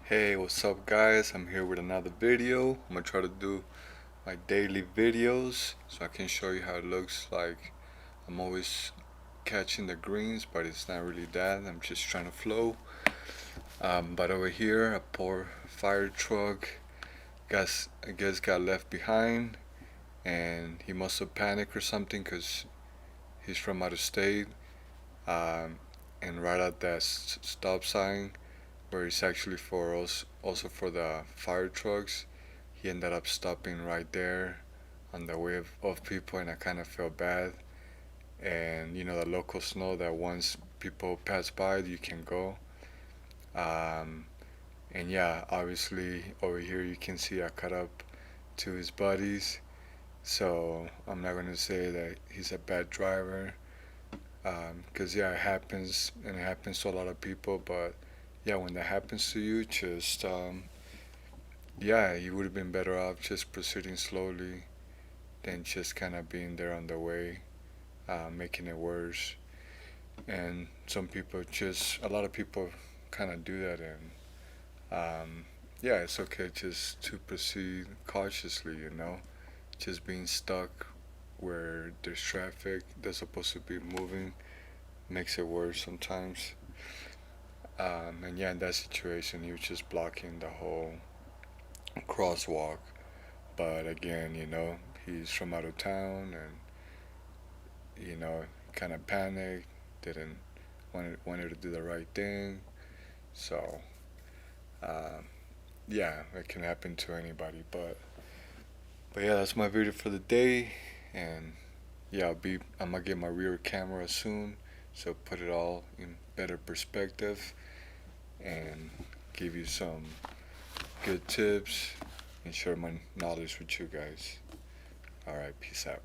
Hey, what's up, guys? I'm here with another video. I'm gonna try to do my daily videos so I can show you how it looks like. I'm always catching the greens, but it's not really that. I'm just trying to flow. But over here, a poor fire truck I guess got left behind, and he must have panicked or something because he's from out of state. Um, and right at that stop sign, where it's actually for us, also for the fire trucks, he ended up stopping right there on the way of people, and I kind of felt bad. And the locals know that once people pass by, you can go. Um, and yeah, obviously over here you can see I caught up to his buddies. So I'm not gonna say that he's a bad driver, because yeah, it happens and it happens to a lot of people. But yeah, when that happens to you, just yeah, you would have been better off just proceeding slowly than just kind of being there on the way, making it worse. And a lot of people kind of do that. And yeah, it's okay just to proceed cautiously, just being stuck where there's traffic that's supposed to be moving makes it worse sometimes. And yeah, in that situation, he was just blocking the whole crosswalk. But again, he's from out of town, and kind of panicked, didn't wanted to do the right thing. So um, yeah, it can happen to anybody. But yeah, that's my video for the day, and yeah, I'm gonna get my rear camera soon, so put it all in better perspective and give you some good tips and share my knowledge with you guys. All right, peace out.